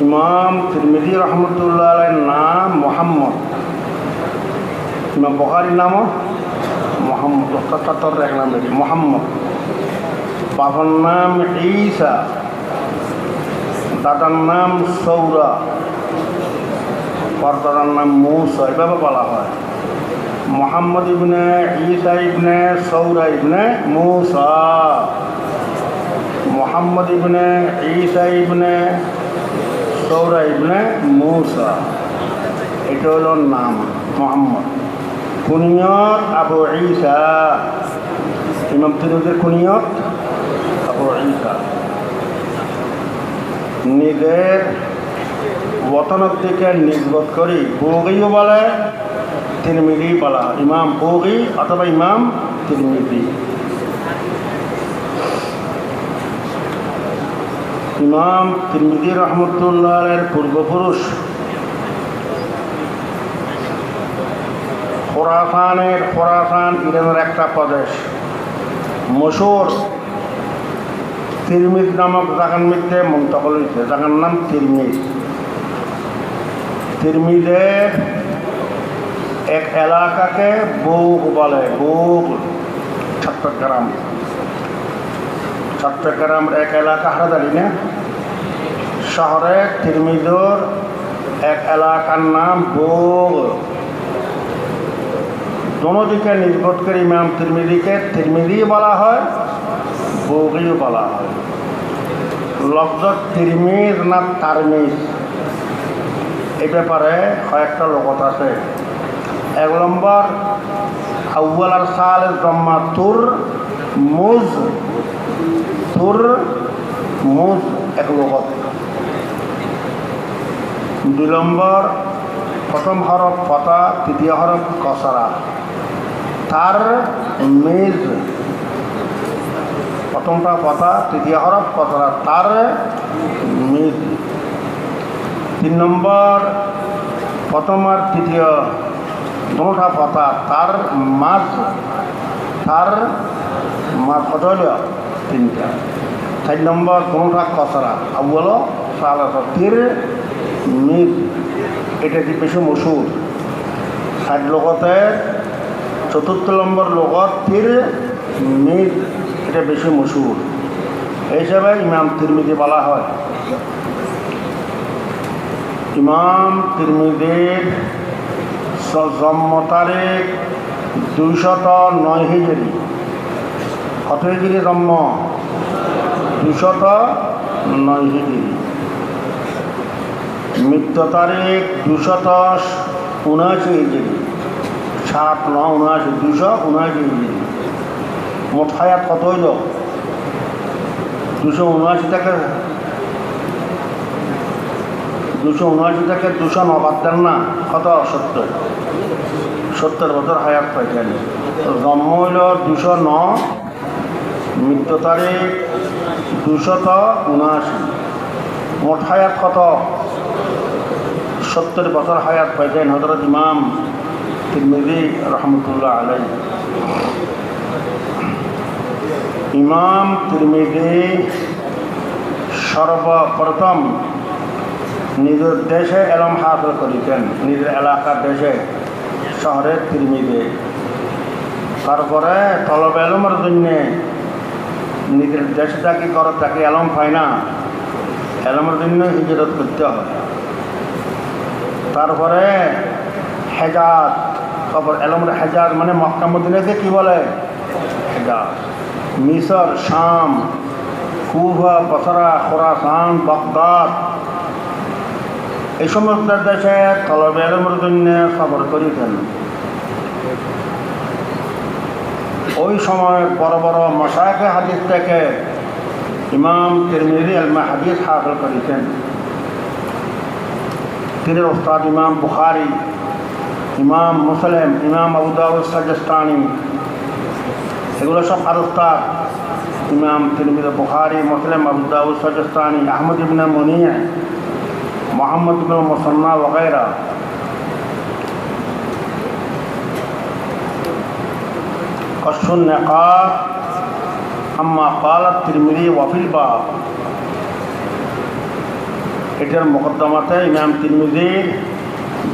ইমাম তিরমিজি রহমতুল্লাহ আলাইহির নাম মোহাম্মদ। ইমাম বুখারীর নামও মোহাম্মদ, ৭৭ এক নাম মোহাম্মদ। বাবার নাম ঈসা, দাদার নাম সৌরা, পরদাদার নাম মূসা। এভাবে বলা হয় মোহাম্মদ ইবনে ঈসা ইবনে সৌরা ইবনে মূসা। মোহাম্মদ ইবনে ঈসা ইবনে সৌরা ইবনে মূসা, এটা হলো নাম মোহাম্মদ। কুনিয়ত আবু ঈসা, ইমাম তিরমিজির কুনিয়ত আবু ঈসা। নিজের ওতনের দিকে নিসবত করি বুগিও বলে, তিরমিজি বলা, ইমাম বুগি অথবা ইমাম তিরমিজি। ইমাম তিরমিজি রহমতুল্লাহ আলাইহির পূর্বপুরুষ খোরাসান ইরানের একটা প্রদেশ মশহুর তিরমিজ নামক জায়গার মধ্যে মুন্তকল হয়েছে, জায়গার নাম তিরমিজ। তিরমিজের এক এলাকাকে বুগ বলে, বুগ চট্টগ্রাম এক এলাকা হারাদারি না শহরে তিরমিজের এক এলাকার নাম বুগ। দোনো দিকে নির্ভর করে ইমাম তিরমিজিকে তিরমিজি বলা হয়, বুগিও বলা হয়। লফজ তিরমিজ না তারমিজ এই ব্যাপারে কয়েকটা লোকত আছে। ১ নম্বর আউয়াল আর সাল জম্মা তুর মুজ এক লোকত। ২ নম্বর প্রথম হরফ ফতা, তৃতীয় হরফ কসরা, তার মিজ। প্রথমটা ফতা, তৃতীয় হরফ কসরা, তার মিজ। ৩ নম্বর প্রথম আর তৃতীয় দুটা ফতা, তার মাঝ, কত হইল ৩টা। ৪ নম্বর দুটা কসরা, আউয়াল সাল তীর মিজ, এটা কি বেশি মশহুর। ৬০ লোকতে ৪র্থ নম্বর লোকত তীর মিজ, এটা বেশি মশহুর। এই হিসাবে ইমাম তিরমিজি বলা হয়। ইমাম তিরমিজির জন্ম তারিখ ২০৯ হিজরি। কত হিজরি জন্ম? ২০৯ হিজরি। মৃত্যু তারিখ ২৭৯ হিজরি, ৭-৯-৭৯, ২৭৯ হিজরি। মোট হায়াত কত হইল? ২৭৯ থেকে ২০৯ বাদ দেন না, কত? ৭০ বছর হায়াত পাইতেন। জন্ম হইল ২০৯, মৃত্যু তারিখ ২৭৯। মোট হায়াত কত? ৭০ বছর হায়াত পাইতেন হযরত ইমাম তিরমিজি রহমতুল্লাহ আলাইহি। ইমাম তিরমিজি সর্বপ্রথম নিজের দেশে এলম হাসিল করেছেন, নিজের এলাকার দেশে শহরে তিরমিজে। তারপরে তলব এলমের জন্য নিজের দেশে থাকি করে তাকে এলম পায় না, এলমের জন্য হিজরত করতে হয়। তারপরে হেজাজ, তারপর এলমের হেজাজ মানে মক্কা মদিনাকে কি বলে? হেজাজ। মিশর, শাম, কুফা, বসরা, খোরাসান, বাগদাদ, এই সমস্ত দেশে তলব এলমের জন্য সফর করেছেন। ওই সময় বড় বড় মাশায়েখে হাদিস থেকে ইমাম তিরমিজি ইলমে হাদিস হাসিল করেছেন। তিনি ওস্তাদ ইমাম বুখারী, ইমাম মুসলিম, ইমাম আবু দাউদ সিজিস্তানি, এগুলো সব আর ওস্তাদ। ইমাম তিরমিজি, বুখারী, মুসলিম, আবু দাউদ সিজিস্তানি, আহমদ ইবনে মুনী, মোহাম্মদ ইবনে মুসান্না वगैरह। कश्फुन निकाब अम्मा क़ाल तिरमिज़ी वफ़िल बाब। এটার মোকদ্দমাতে ইমাম তিরমিজির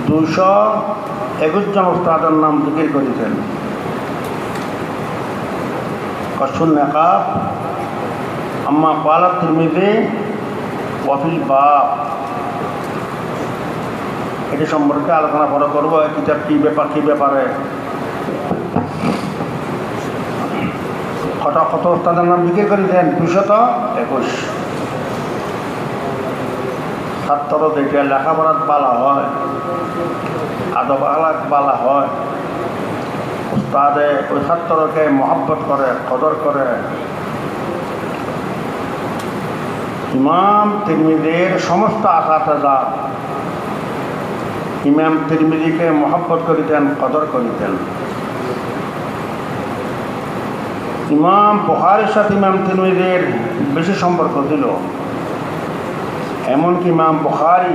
221 জন উস্তাদের নাম জিকির করেছেন। কশুন নেকাব আম্মা কালাত তিরমিজি ওয়াফিল বাব, এটি সম্পর্কে আলোচনা করা করবো। কিতাব কী ব্যাপারে কত উস্তাদের নাম জিকির করেছেন? 221। ছাত্র দেখে লেখাপড়াত বালা হয়, আদব আলাক বালা হয়, উস্তাদে ওই ছাত্রকে মহব্বত করে, কদর করে। ইমাম তিরমিজির সমস্ত আসাতেজা ইমাম তিরমিজিকে মহব্বত করিতেন, কদর করিতেন। ইমাম বুখারীর সাথে ইমাম তিরমিজির বেশি সম্পর্ক ছিল। এমনকি ইমাম বুখারী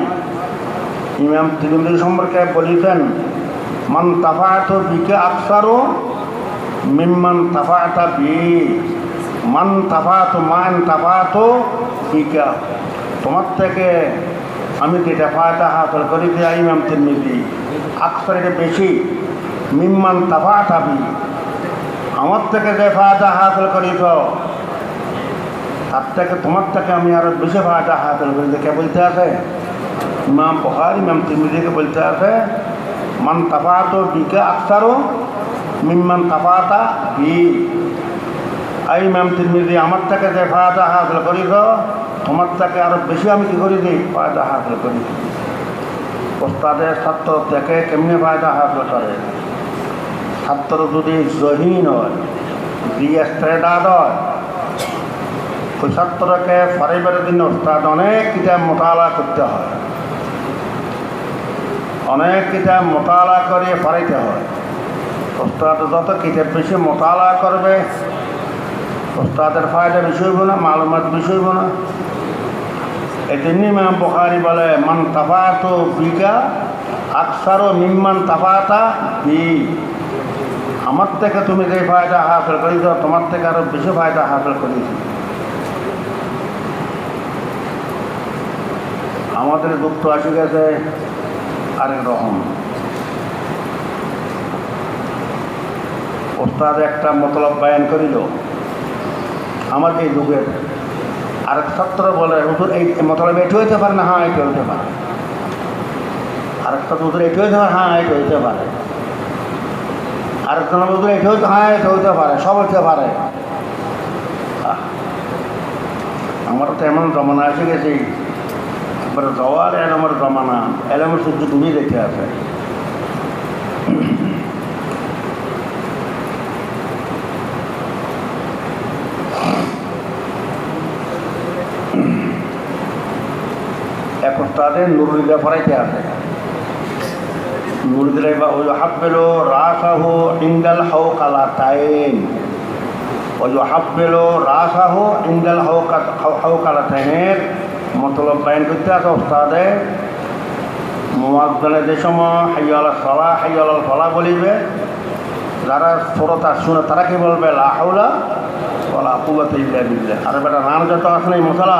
ইমাম তিরমিজি সম্পর্কে বলিতেন, মান তাফাআতু বিকা আকসারু মিম্মান তাফাআতা বি, মান তাফাআতু বিকা, তোমার থেকে আমি যেটা ফায়দা হাসিল করি যে ইমাম তিরমিজি আকসার, এটা বেশি। মিম্মান তাফাআতা বি, আমার থেকে যে ফায়দা হাসিল করিত তার থেকে তোমার থেকে আমি আরো বেশি ফায়দা হাসিল করি। কে বলতে আছে? ইমাম বুখারী ইমাম তিরমিজিকে বলতে আছে, মান তাফাআতু বিকা আকসারু মিম্মান তাফাআতা বি, এই ইমাম তিরমিজি আমার থেকে যে ফায়দা হাসিল করিত তোমার থেকে আরো বেশি আমি কি করি দিই? ফায়দা হাসিল করি। ওস্তাদের ছাত্র থেকে কেমনি ফায়দা হাসিল করে? ছাত্র যদি জহিন হয়, বিএস্ট্রেডাদ হয়, ওই ছাত্রকে ফারাইবার দিন ওস্তাদ অনেক কিতাব মোতালা করতে হয়, অনেক কিতাব মোতালা করে ফারাইতে হয়। ওস্তাদ যত কিতাব বেশি মোতালা করবে ওস্তাদের ফায়দা বেশি হইব না, মালুমাত বেশি হইব না। এই জন্য ইমাম বুখারী বলে, মান তাফাআতু বিকা আকসারু মিম্মান তাফাআতা বি, আমার থেকে তুমি যে ফায়দা হাসিল করেছ তোমার থেকে আরো বেশি ফায়দা হাসিল করেছি। আমাদের দুঃখ আসে গেছে আরেক রকম। ওস্তাদ একটা মতলব বায়ান করিল আমাদের এই যুগের, আরেক ছাত্র বলে হুজুর এই মতলব এটি হইতে পারে না, হ্যাঁ এটি হইতে পারে। আরেকটা হুজুর এটি হইতে পারে, হ্যাঁ এটি হইতে পারে। আরেকজন হুজুর এটি হইতে, হ্যাঁ এটি হইতে পারে, সব হইতে পারে। আমার তো এমন জমানা এসে গেছে, একবার জওয়ার এলমের জমানা, এলমের সূর্য ডুবে রেখে আছে। এখন তাদের নুরুলিদা ফরাইতে আছে। নুরুলিদাই বা ওই হাব্বেলো রাসাহু ইন্দাল হাওকালাতাইন, ওই হাব্বেলো রাসাহু ইন্দাল হাওকালাতাইনের মতলব বায়ান করতে আছে ওস্তাদে। মুয়াজ্জিনে যে সময় হাইয়া আলাস সালাহ হাইয়া আলাল ফালাহ বলিবে, যারা সুরতা শুনে তারা কি বলবে? লা হাওলা ওয়ালা কুওয়াতা ইল্লা বিল্লাহ। আর বেটা রান যত আছে না মশলা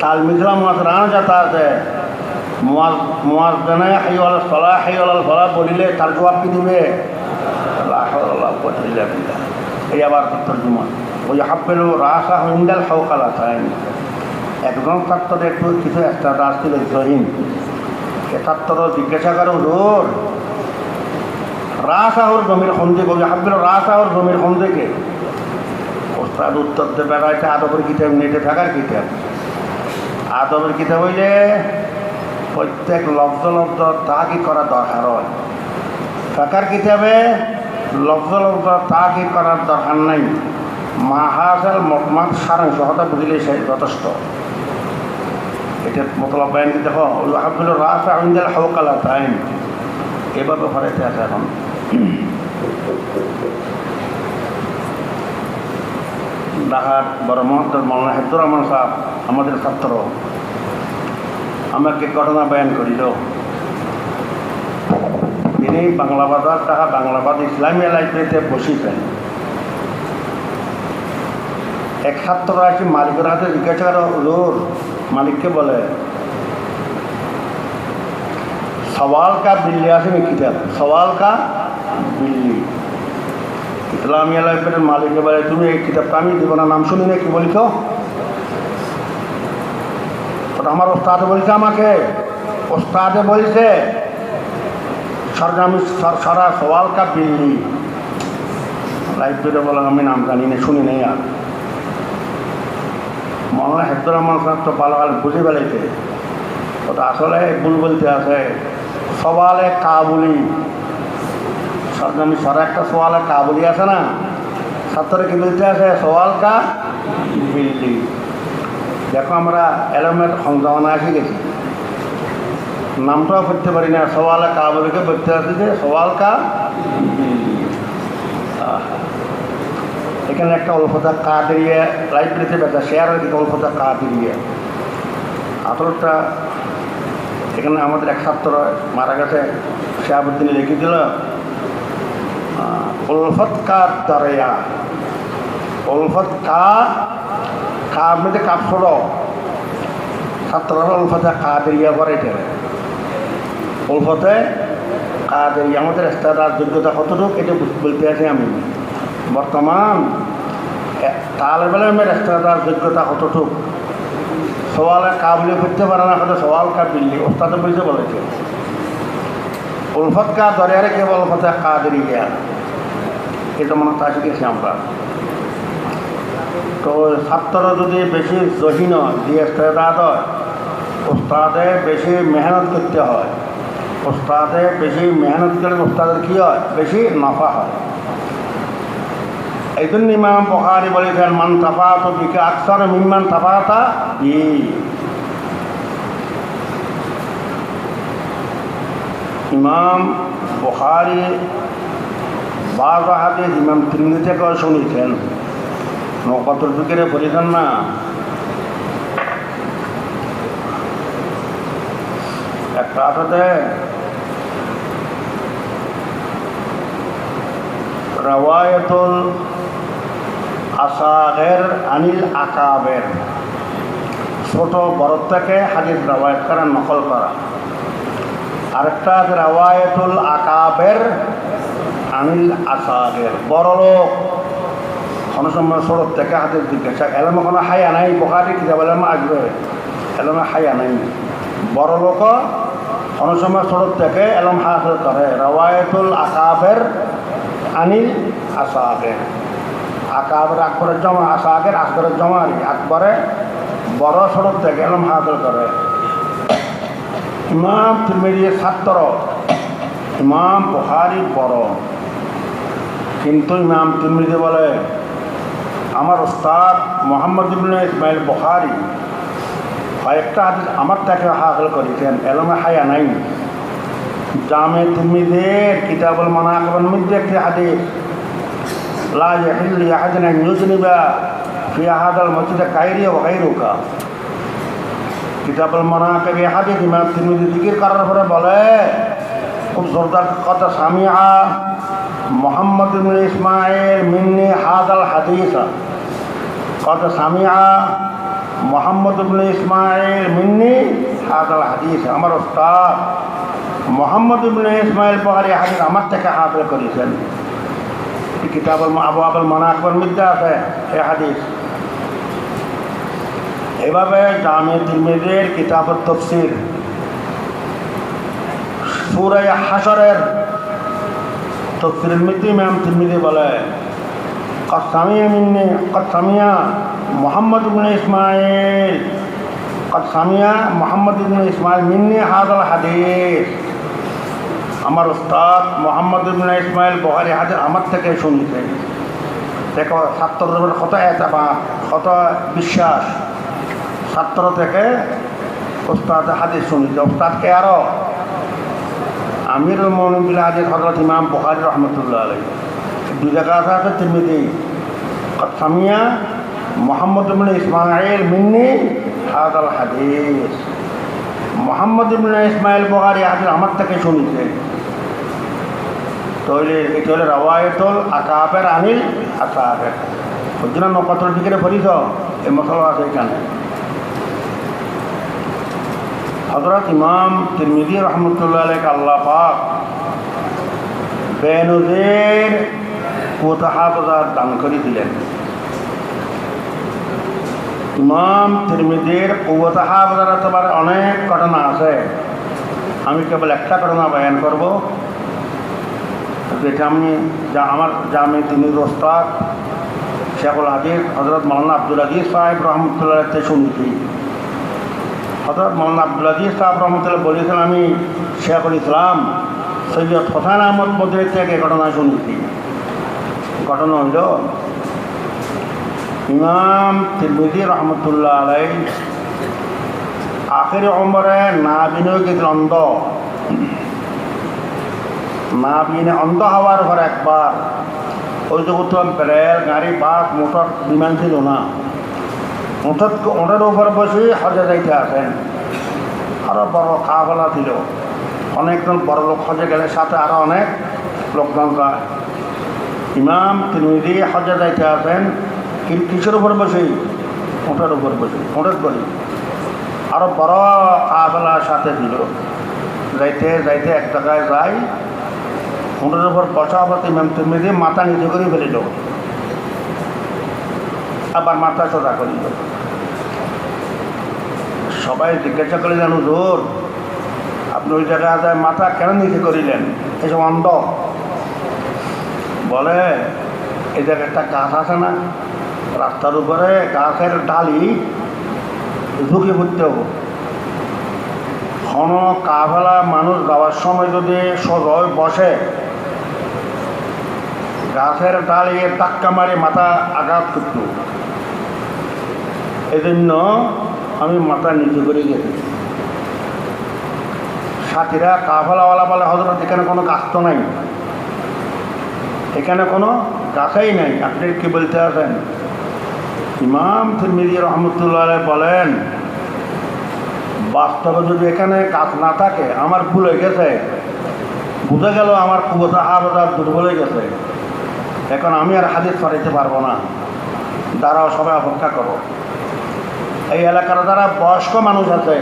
তাল মিথলা মাছ রান যাতা আছে, মুয়াজ্জিনে হাইয়া আলাস সালাহ হাইয়া আলাল ফালাহ বলিলে তার জবাব কি দিবে? লা হাওলা ওয়ালা কুওয়াতা ইল্লা বিল্লাহ। এই আবার তর্জমা, ওই হাব্বেলো রাসাহু ইন্দাল হাওকালাতাইন। একজন ছাত্র একটু কিছু একটা রাস ছিল জহিন, এ ছাত্র জিজ্ঞাসা করে হুজুর রাসাহুর জমির খন্দে বলি হাব্বিল রাসাহুর জমির খন্দেকে। ওস্তাদ উত্তর দেবে এটা আদবের কিতাব, নেটে থাকার কিতাব। আদবের কিতাব হইলে প্রত্যেক লব্ধ লব্ধ তাহাকি করা দরকার হয়। থাকার কিতাবে লব্ধ লব্ধ তাহাকি করার দরকার নাই। মাহাজাল মতমাত সারাংশ হতা বুঝলে সে যথেষ্ট। এটার মতলব বায়ান কি দেখো, হাব্বিল রাসা ইনদাল হাওকালাতাইন, এভাবে ফরাইতে আছে। এখন ঢাকার বড় মহত্তর মৌলানা হেফজুর রহমান সাহেব আমাদের ছাত্র আমাকে ঘটনা বয়ান করিল। তিনি বাংলা বাজার ঢাকা বাংলাবাদ ইসলামিয়া লাইব্রেরিতে বসিছেন। এক ছাত্র আসি মালিকের হাতে জিজ্ঞাসা করে, হুজুর, মালিককে বলে সওয়াল কা বিল্লি আছে নি কিতাব, সওয়াল কা বিল্লি। ইসলামিয়া লাইব্রেরির মালিক বলে তুমি এই কিতাবটা আমি দিব না, নাম শুনি না, কি বলি তো? আমার ওস্তাদে বলছে, আমাকে ওস্তাদে বলছে সরজামি সরা সওয়াল কা বিল্লি। লাইব্রেরি বলে আমি নাম জানি না, শুনি নেই। আর মৌলানা হেফজুর রহমান সাহেব তো ভালো ভালো বুঝে ফেলেছে, ওটা আসলে ভুল বলতে আছে। সওয়ালে কাবুলি, সরজামি সরা একটা সওয়ালে কাবুলি আছে না, ছাত্রে কি বলতে আছে? সওয়াল কা বিল্লি। দেখো আমরা এলমের সংযমনা এসে গেছি, নামটাও পড়তে পারি না, সওয়ালে কাবুলিকে পড়তে আছে যে সওয়াল কা বিল্লি। এখানে একটা অল্পতা কাদেরিয়া লাইব্রেরিতে বেচা শেয়ারের দিকে অল্পতা কাদেরিয়া আসলটা। এখানে আমাদের এক ছাত্র মারা গেছে, শেহাবুদ্দিন লিখে দিল উলফত কা দরিয়া। উলফত কা মধ্যে কাপ ছোড়ো, ছাত্ররা উলফতে কাদেরিয়া করে। উলফতে কাদেরিয়া আমাদের ইস্তেদাদ যোগ্যতা কতটুকু এটা বলতে আছি আমি। বর্তমান তালেবেলে মেয়ের ইস্তেদাদ যোগ্যতা কতটুকু, সওয়ালে কাবুলি করতে পারে না, হয়তো সওয়াল কা বিল্লি ওস্তাদে বলছে বলেছে। উলফত কা দরিয়ারে কেবল উলফতে কাদেরিয়া, এটা মনে তা শিখেছি আমরা। তো ছাত্র যদি বেশি জহিন দিয়ে ইস্তেদাদ হয়, ওস্তাদে বেশি মেহনত করতে হয়। ওস্তাদে বেশি মেহনত করলে ওস্তাদের কী হয়? বেশি নফা হয়। এই জন্য ইমাম বুখারী বলেছেন মান তাফাত বিকা আকসার মিম্মান তাফাতা বি। ইমাম বুখারী বাজ হাদিস ইমাম তিরমিজি থেকেও শুনেছেন, নকতুল ফিকিরে বলেছেন না। একটা আছে রাওয়ায়াতুল আসাগের আনিল আকাবের, ছোট বড় থেকে হাদিস রাওয়ায়াত করা, নকল করা। আরেকটা আছে রাওয়ায়াতুল আকাবের আনিল আসাগের, বড় লোক কোনো সময় ছোট থেকে হাদিস জিজ্ঞাসা। এলাম কোনো হায়া নাই, বুখারী কিতাব এলাম আসবে, এলামে হায়া নাই। বড় লোক কোনো সময় ছোট থেকে এলাম হাসিল করে। রাওয়ায়াতুল আকাবের আনিল আসাগের, আকাবের আকবরের জমা, আসাগের আকবরের জমারি, আকবরে বড় ছোট থেকে এলম হাসিল করে। ইমাম তিরমিজির ছাত্র, ইমাম বুখারী বড়, কিন্তু ইমাম তিরমিজি বলে আমার উস্তাদ মুহাম্মদ ইবনে ইসমাইল বুখারী কয়েকটা হাদিস আমার থেকে হাসিল করেছেন, এলমে হায়া নাই। জামে তিরমিজির কিতাবুল মানাকিবের মধ্যে একটি হাদিস লা ইয়াহিল্লু লিআহাদিন আন ইউজনিবা ফি হাযাল মসজিদে কায়রি ওয়া গায়রুকা। কিতাবুল মানাকিব এই হাদিস ইমাম তিরমিজি জিকির করার পরে বলে খুব জোরদার কথা, সামিআ মুহাম্মদ ইবনে ইসমাইল মিন্নি হাযাল হাদিস। কথা সামিআ মুহাম্মদ ইবনে ইসমাইল মিন্নি হাযাল হাদিস, আমার উস্তাদ মুহাম্মদ ইবনে ইসমাইল বুখারী হাদিস আমার থেকে হাসিল করেছেন। কিতাবুল আবওয়াবুল মানাকিবের মধ্যে আছে এই হাদিস। এভাবে জামে তিরমিজির কিতাবুত তাফসীর সূরা হাশরের তাফসীরের মধ্যে ইমাম তিরমিজি বলে قد سمع محمد بن إسماعيل قد سمع محمد بن إسماعيل مني هذا الحديث। আমার উস্তাদ মুহাম্মদ ইবনে ইসমাইল বুখারী হাদিস আমার থেকে শুনছেন। দেখো ছাত্রদের কত এতবাদ, কত বিশ্বাস, ছাত্র থেকে উস্তাদ হাদিস শুনছে। উস্তাদকে আরও আমিরুল মুমিনিন বিল হাদিস হযরত ইমাম বুখারী রাহমাতুল্লাহ আলাইহি দুই জায়গা আছে তিরমিজি قد سمع محمد بن إسماعيل مني هذا الحديث। মুহাম্মদ ইবনে ইসমাইল বুখারী হাদিস আমার থেকে শুনছে। তাহলে এটা হলো রাওয়ায়াতুল আকাবের আনিল আসাগের। বুঝলেন না নকতুল ফিকিরে পড়িছ এই মশলা আছে এখানে। হযরত ইমাম তিরমিজি রহমতুল্লাহ আলাইহি আল্লাহ পাক বেনজির কুওয়াত হাফেজাত দান করে দিলেন। ইমাম তিরমিজির কুওয়াত হাফেজাত অনেক ঘটনা আছে, আমি কেবল একটা ঘটনা বয়ান করব, যেটা আমি আমার জামে তিরমিজির ওস্তাদ শেখুল হাদিস হযরত মাওলানা আব্দুল আজিজ সাহেব রহমতুল্লাহ থেকে শুনেছি। হযরত মাওলানা আব্দুল আজিজ সাহেব রহমতুল্লাহ বলেছেন, আমি শেখুল ইসলাম সৈয়দ হোসেন আহমদ বদরি থেকে ঘটনা শুনেছি। ঘটনা হইল, ইমাম তিরমিজি রহমতুল্লাহ আলাইহি আখির উমরে নাবিনে গেছিল অন্ধ। নাবিনে অন্ধ হওয়ার পর একবার ওই যে উত্তম রেল গাড়ি বাস মোটর বিমান ছিল না, ওটার উপর বসে হজে যাইতে আসেন। আরও বড় কাফেলা ছিল, অনেকজন বড় লোক হজে গেলে সাথে আরও অনেক লোকজন যায়। ইমাম তিরমিজি হজে যাইতে আসেন, কিসের উপর বসে? ওটার উপর বসে, ওটার করি আরও বড় কাফেলার সাথে ছিল। যাইতে যাইতে এক জায়গায় যাই, ওটার উপর বসা অবস্থা ইমাম তিরমিজি মাথা নিচে করে ফেলিল, আবার মাথা সোজা করিল। সবাই জিজ্ঞাসা করিলেন, হুজুর আপনি ওই জায়গায় যায় মাথা কেন নিচে করিলেন? এসব অন্ধ। বলে, এই জায়গায় একটা গাছ আছে না, রাস্তার উপরে গাছের ডালি ঝুঁকে পড়তে হবো। কোনো কাফেলা মানুষ যাওয়ার সময় যদি সোজা বসে, গাছের ডালি ধাক্কা মারি মাথা আঘাত করত। এই জন্য আমি মাথা নিচু করে গেছি। সাথীরা কাফেলাওয়ালা বলে, হযরত এখানে কোনো গাছ তো নাই, এখানে কোনো গাছই নাই, আপনি কি বলতে আছেন? ইমাম তিরমিজি রহমতুল্লাহ আলাইহি বলেন, বাস্তবে যদি এখানে গাছ না থাকে আমার ভুল হয়ে গেছে, বুঝে গেল আমার কুওয়াত হাফেজাত দুর্বল হয়ে গেছে, এখন আমি আর হাদিস পড়াইতে পারবো না, দাঁড়াও সবাই অপেক্ষা করো। এই এলাকার যারা বয়স্ক মানুষ আছে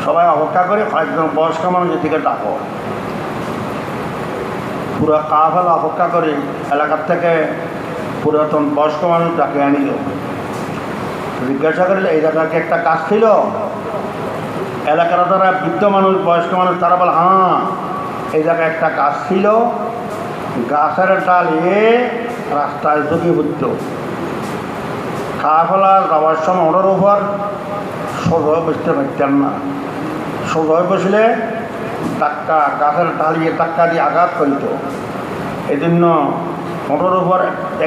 সবাই অপেক্ষা করে, কয়েকজন বয়স্ক মানুষ এদিকে ডাকো। পুরো কাফেলা অপেক্ষা করে এলাকার থেকে পুরাতন বয়স্ক মানুষ ডাকে আনিল। জিজ্ঞাসা করিল, এই জায়গায় কি একটা গাছ ছিল? এলাকার যারা বৃদ্ধ মানুষ বয়স্ক মানুষ তারা বলে, হ্যাঁ এই জায়গায় একটা গাছ ছিল, গাছের ডাল রাস্তায় ঝুঁকে পড়ত। কাফেলা যাওয়ার সময় ওটার উপর সোজা বসতে পারতেন না, সোজা বসলে ধাক্কা, গাছের ডালিয়ে ধাক্কা দিয়ে আঘাত করিত। এই জন্য ওটার উপর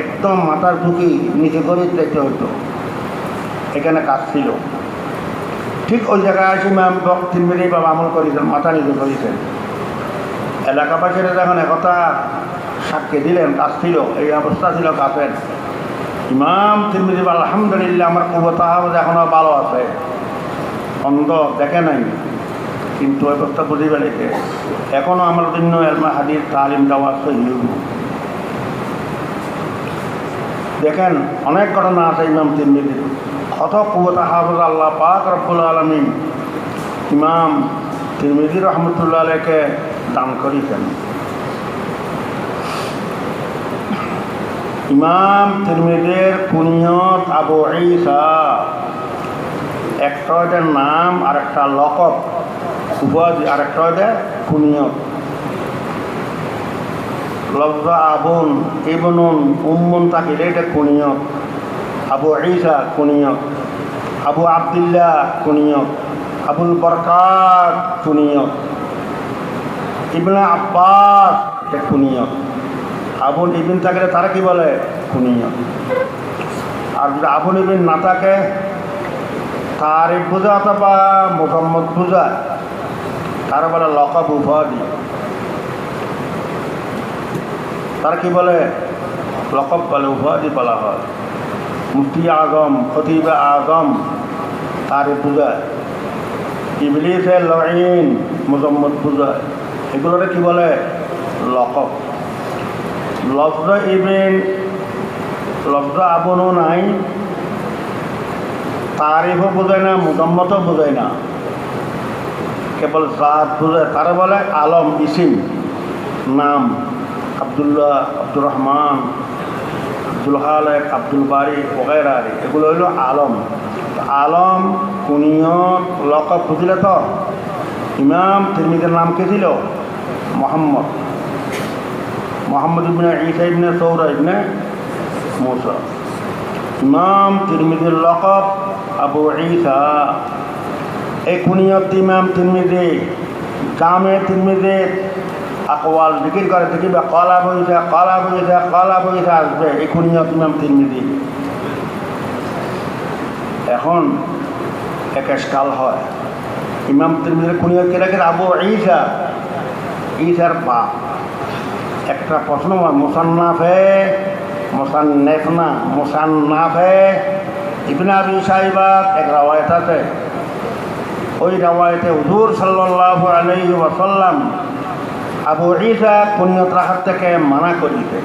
একদম মাথার ঝুঁকি নিচে করে যেতে হতো। এখানে কাজ ছিল, ঠিক ওই জায়গায় আসি ইমাম তিরমিজি বাবা আমল করেছেন, মাথা নিচে করেছেন। এলাকাবাসীরা যখন একথা সাক্ষী দিলেন, কাজ ছিল, এই অবস্থা ছিল গাছের। ইমাম তিরমিজি আলহামদুলিল্লাহ আমার কুওয়াত হাফেজাত এখনও ভালো আছে, অন্ধ দেখে নাই, কিন্তু ওই কথা বুঝে ফেলেছে। এখনও আমার জন্য এলমা হাদিস তালিম দেওয়া সহি। দেখেন অনেক ঘটনা আছে ইমাম তিরমিজির, কত কুওয়াত হাফেজাত আল্লাহ পাক রব্বুল আলামিন ইমাম তিরমিজি রহমতুল্লাহ আলাইহিকে দান করেছেন। ইমাম তিরমিজির কুনিয়ত আবু ঈসা, একটা ওদের নাম আর একটা লকব উপাধি, আর একটা ওদের কুনিয়ত। লফজ আবুন ইবনুন উম্মুন থাকিলে এটা কুনিয়ত। আবু ঈসা কুনিয়ত, আবু আব্দুল্লাহ কুনিয়ত, আবুল বরকাত কুনিয়ত, ইবনে আব্বাস এটা কুনিয়ত। আবুল ইবিন থাকলে তারা কি বলে? কুনিয়ত। আর যদি আবুল ইবিন না থাকে, তারিফ বোঝা অথবা মোহাম্মদ বোঝা, তারা বলে লকব উপাধি। তারা কি বলে? লকব বলে, উপাধি বলা হয়। মুফতি আজম, খতিব আজম, তারিফ বোঝায়। ইবলিসে লঈন, মোহাম্মদ বোঝায়। এগুলোরে কি বলে? লকব। লফজ ইবিন, লফজ আবনও নাই, তারিফও বোঝায় না, মুজাম্মতও বোঝায় না। কেবল জাত বুঝে তারা বলে আলম ইসিম নাম। আবদুল্লাহ, আব্দুর রহমান, আব্দুল খালেক, আব্দুল বারি ওগেরা এগুলো হইল আলম। আলম কুনিয়ত লকব বুঝলে তো। ইমাম তিরমিজির নাম কে ছিল? মোহাম্মদ। মোহাম্মদ ইবনে ঈসা ইবনে সৌরা ইবনে মুসা। ইমাম তিরমিজির লকব আবু ঈসা। এই কুনিয়ত ইমাম তিরমিজি জামে তিরমিজির আকওয়াল জিকির করে দেখিবে ক্বালা আবু ঈসা, ক্বালা আবু ঈসা, ক্বালা আবু ঈসা আসবে। এই কুনিয়ত ইমাম তিরমিজি। এখন একাশকাল হয় ইমাম তিরমিজির কুনিয়ত কে রাখে আবু ঈসা, ঈসার বাপ। একটা প্রশ্ন হয় মুসান্নাফে, মুসান্নেফ না, মুসান্নাফে ইবনে আবি শাইবার এক রাওয়ায়াত আছে। ওই রাওয়ায়াতে হুজুর সাল্লাল্লাহু আলাইহি ওয়াসাল্লাম আবু ঈসা কুনিয়ত রাখার থেকে মানা করিতে।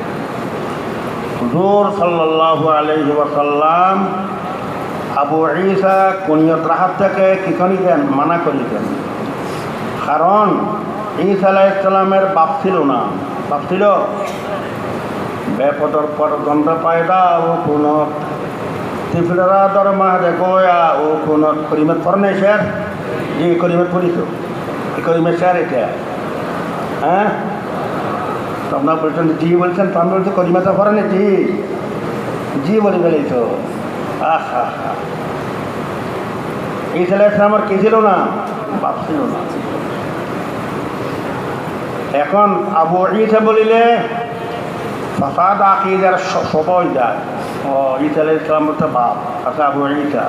হুজুর সাল্লাল্লাহু আলাইহি ওয়াসাল্লাম আবু ঈসা কুনিয়ত রাখার থেকে কি করিতেন? মানা করিতেন। কারণ ঈসা আলাইহিস সালামের বাপ ছিল না। বাপ ছিল বেপদর পরদণ্ড পায়দা ও কোন তিফিলরা দরমাহ দেখোয়া ও কোন করিমত পড়নে শের যে করিমত পড়িত এই করিমের শের এটা। হ্যাঁ, তো আপনার বলছেন জি বলছেন, তো আমি বলছি করিমাতা পড়েনি জি জি বলে ফেলেই তো। আহা, ঈসা আলাইহিস সালামের কে ছিল না? বাপ ছিল না। এখন আবু ঈসা বলিলে ফাসাদ আকীদার সবই যায়। ও ঈসা আলাইহিস সালাম তো বাপ। আচ্ছা আবু ঈসা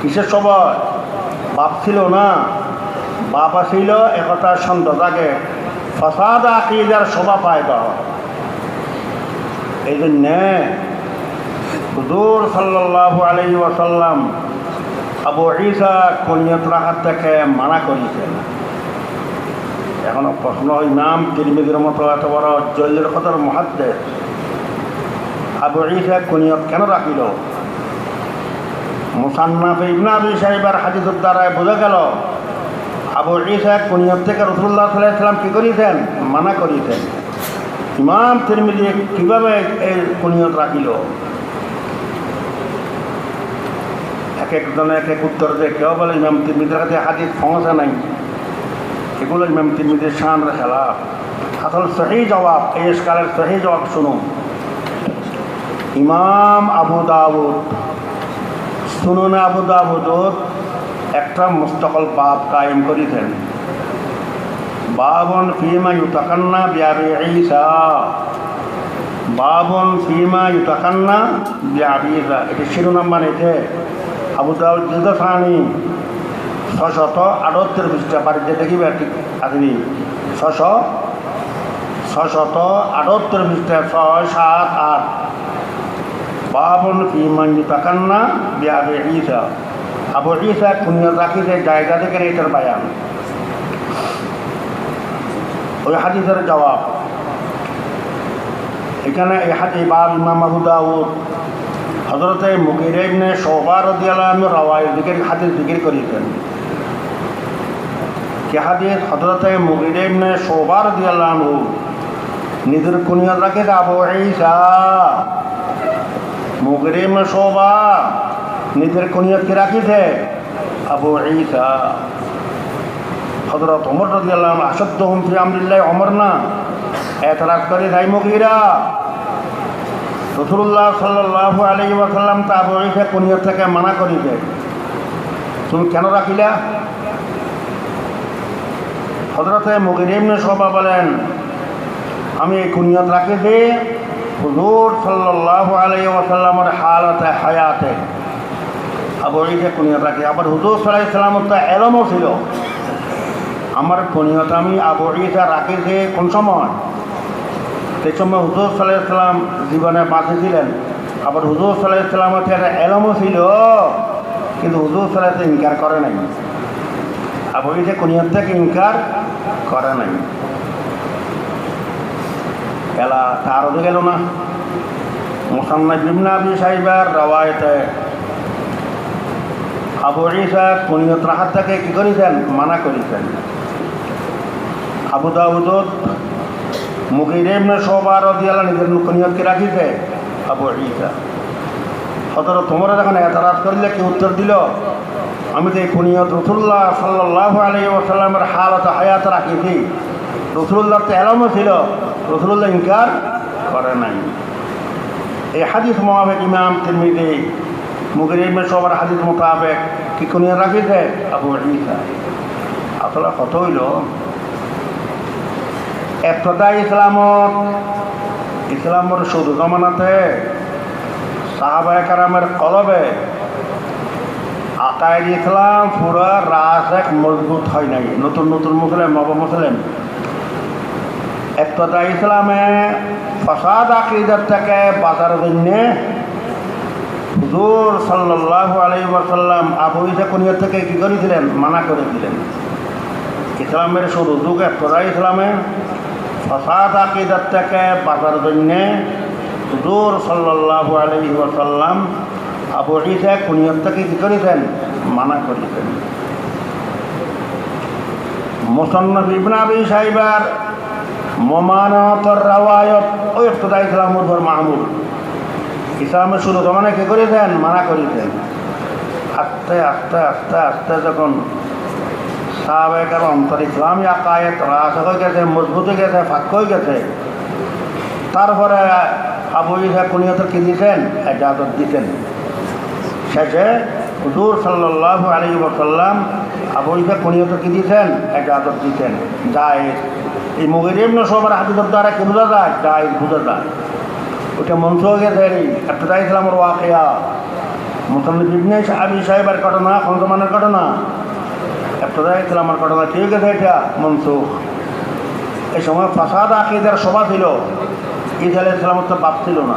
কিসের সবই? বাপ ছিল না। বাপ ছিল একথা সন্দেহ থাকে, ফাসাদ আকীদার সভা পায়দা হয়। এই জন্যে হুজুর সাল্লাল্লাহু আলাইহি ওয়াসাল্লাম আবু ঈসা কুনিয়ত রাখার থেকে মানা করেছেন। এখন প্রশ্ন, ইমাম তিরমিজির মতো এত বড় জল্লের কদর মুহাদ্দিস আবু ঈসা কুনিয়ত কেন রাখিল? মুসান্নাফ ইবনে আবি শাইবার হাদিসের দ্বারায় বোঝা গেল আবু ঈসা কুনিয়ত থেকে রাসূলুল্লাহ সাল্লাল্লাহু আলাইহি ওয়াসাল্লাম কি করেছেন? মানা করেছেন। ইমাম তিরমিজি কিভাবে এই কুনিয়ত রাখিল? এক একজনে এক এক উত্তর দেয়। কেউ বলে ইমাম তিরমিজির কাছে হাদিস পৌঁছে নাই, এগুলো ইমাম তিরমিজির শানের খেলাফ। আসল সহি জবাব, এই ইশকালের সহি জবাব শুনুন। ইমাম আবু দাউদ সুনানে আবু দাউদ একটা মুস্তাকিল বাব কায়েম করেছেন। বাবুন ফিমা ইউতাকান্না বিআবি ঈসা, বাবুন ফিমা ইউতাকান্না বিআবি ঈসা। এটা শিরোনাম বানিয়েছে আবু দাউদ জিলদ সানি 638 পৃষ্ঠা। বাড়িতে দেখিবে ঠিক আসবি 638 পৃষ্ঠা 6, 7, 8। বাবুন ফিমা ইউতাকান্না বিআবি ঈসা। আবু ঈসা কুনিয়ত রাখিতে জায়গা থেকে এটার বায়ান। ওই হাদিসের জবাব এখানে। এই বাব ইমাম আবু দাউদ হযরতে মুগীরা ইবনে শুবা রাদিয়াল্লাহু আনহু রাওয়ায়াত জিকির হাদিস জিকির করেছেন। কি হাদিস? হযরতে মুগীরা ইবনে শুবা রাদিয়াল্লাহু আনহু নিজের কুনিয়ত রাখে আবু ঈসা। মুগীরা ইবনে শুবা নিজের কুনিয়ত কি রাখিছে? আবু ঈসা। হযরত ওমর রাদিয়াল্লাহু আনহু আশাদ্দুহুম ফি আমরিল্লাহ, ওমর না এতরাজ করে যাই মুগীরা। রাসূলুল্লাহ সাল্লাল্লাহু আলাইহি ওয়াসাল্লাম তা আবু ঈসা কুনিয়ত থেকে মানা করিতে, তুমি কেন রাখিলা? হযরতে মুগীরা ইবনে শুবা বলেন, আমি এই কুনিয়ত রাখিছি হুজুর সাল্লাল্লাহু আলাইহি ওয়াসাল্লামের হালাতে হায়াতে। আবু ঈসা কুনিয়ত রাখি। আবার হুজুর সাল্লাল্লাহু আলাইহি ওয়াসাল্লামের তো এলমও ছিল। আমার কুনিয়ত আমি আবু ঈসা রাখিছি কোন সময়? সেই সময় হুজুর সাল্লাল্লাহু আলাইহি ওয়াসাল্লাম জীবনে বাঁচে ছিলেন। আবার হুজুর সাল্লাল্লাহু আলাইহি ওয়াসাল্লামের একটা এলমও ছিল, কিন্তু হুজুর সাল্লাল্লাহু আলাইহি ওয়াসাল্লাম ইনকার করে নাই। আবু ঈসা কুনিয়ত থেকে ইনকার করে নাই। এলা তার গেল না। মুসান্নাফ ইবনে আবি শাইবার রাওয়ায়াতে আবু ঈসা কুনিয়ত রাখার থেকে কী করেছেন? মানা করেছেন। আবু দাউদত মুগীরা ইবনে শুবা রাদিয়াল্লাহু আনহু নিজের কুনিয়তকে রাখিছে আবু ঈসা। অথচ তোমরা যখন এতরাজ করলে কি উত্তর দিল? আমি তো এই কুনিয়ত রাসূলুল্লাহ সাল্লাল্লাহু আলাইহি ওয়াসাল্লামের হালত হায়াত রাখিছি। রাসূলুল্লাহর তো এলামও ছিল, রাসূলুল্লাহ ইনকার করে নাই। এই হাদিস মোতাবেক ইমাম তিরমিজি মুগীরা ইবনে শুবার হাদিস মোতাবেক কি কুনিয়ত রাখিছে? আবু ঈসা। আসলে কত হইল এফতদাই ইসলামর শুরু জমানাতে সাহাবায়ে কেরামের কলবে আকায়েদ ইসলাম পুরা রাস এক মজবুত হয় নাই। নতুন নতুন মুসলিম নব মুসলিম এফতদাই ইসলামে ফাসাদ আকীদার থেকে বাঁচার জন্য হুজুর সাল্লাল্লাহু আলাইহি ওয়াসাল্লাম আবু ঈসা কুনিয়ত থেকে কী করেছিলেন? মানা করেছিলেন। ইসলামের শুরু যুগ এফতদাই ইসলামে ফাসাদ আকীদার থেকে বাঁচার জন্যে হুজুর সাল্লাল্লাহু আলাইহি ওয়াসাল্লাম আবু ঈসা কুনিয়ত থেকে কী করেছেন? মানা করেছেন। মুসান্নাফ ইবনে আবি শাইবার মুমানাতুর রাওয়ায়াত ওই ইফতিদাই ইসলামের উপর মাহমুদ ইসলামের শুরু জমানায় কী করেছেন? মানা করেছেন। আস্তে আস্তে আস্তে আস্তে যখন সাহাবায়ে কেরাম অন্তর ইসলামী আকায়েদ রাস হয়ে গেছে, মজবুত হয়ে গেছে, ফাঁক হয়ে গেছে, তারপরে আবু ঈসা কুনিয়তের কি দিতেন? ইজাজত দিতেন। শেষে হুজুর সাল্লাল্লাহু আলাইহি ওয়াসাল্লাম আবু ঈসা কুনিয়তের কি দিতেন? ইজাজত দিতেন। জায়েজ। এই মুগীরা ইবনে শুবার হাদিসের দ্বারা কি বোঝা যায়? জায়েজ বোঝা যায়। ওটা মনসুখ হয়ে গেছে। ইফতিদাই ইসলামের ওয়াকিয়া মুসান্নিফ ইবনে আবি শাইবার ঘটনা, খন্দমানের ঘটনা, ইফতিদাই ইসলামের ঘটনা কি হয়ে গেছে? এটা মনসুখ। এই সময় ফাসাদ আকীদার সভা ছিল, ঈসা আলাইহিস সালামের তো বাপ ছিল না।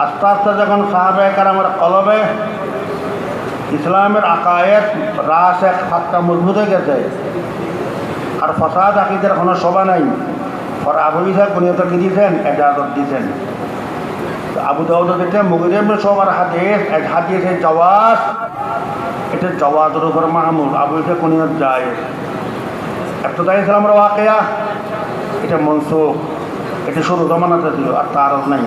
আস্তে আস্তে যখন সাহাবায়ে কেরামের কলবে ইসলামের আকায়েদ রাস এক ফাক্কা মজবুত হয়ে গেছে আর ফাসাদ আকীদার কোনো সভা নাই, পরে আবু ঈসা কুনিয়ত কি দিয়েছেন? ইজাজত দিয়েছেন। আবু দাউদ এটা মুগীরা ইবনে শুবার হাদিসের জাওয়াজ, এটা জাওয়াজের উপর মাহমুদ। আবু ঈসা কুনিয়ত জায়েজ। ইফতিদাই ইসলামের ওয়াকিয়া এটা মনসুখ, এটা শুরু জমানাতে ছিল আর তার নাই।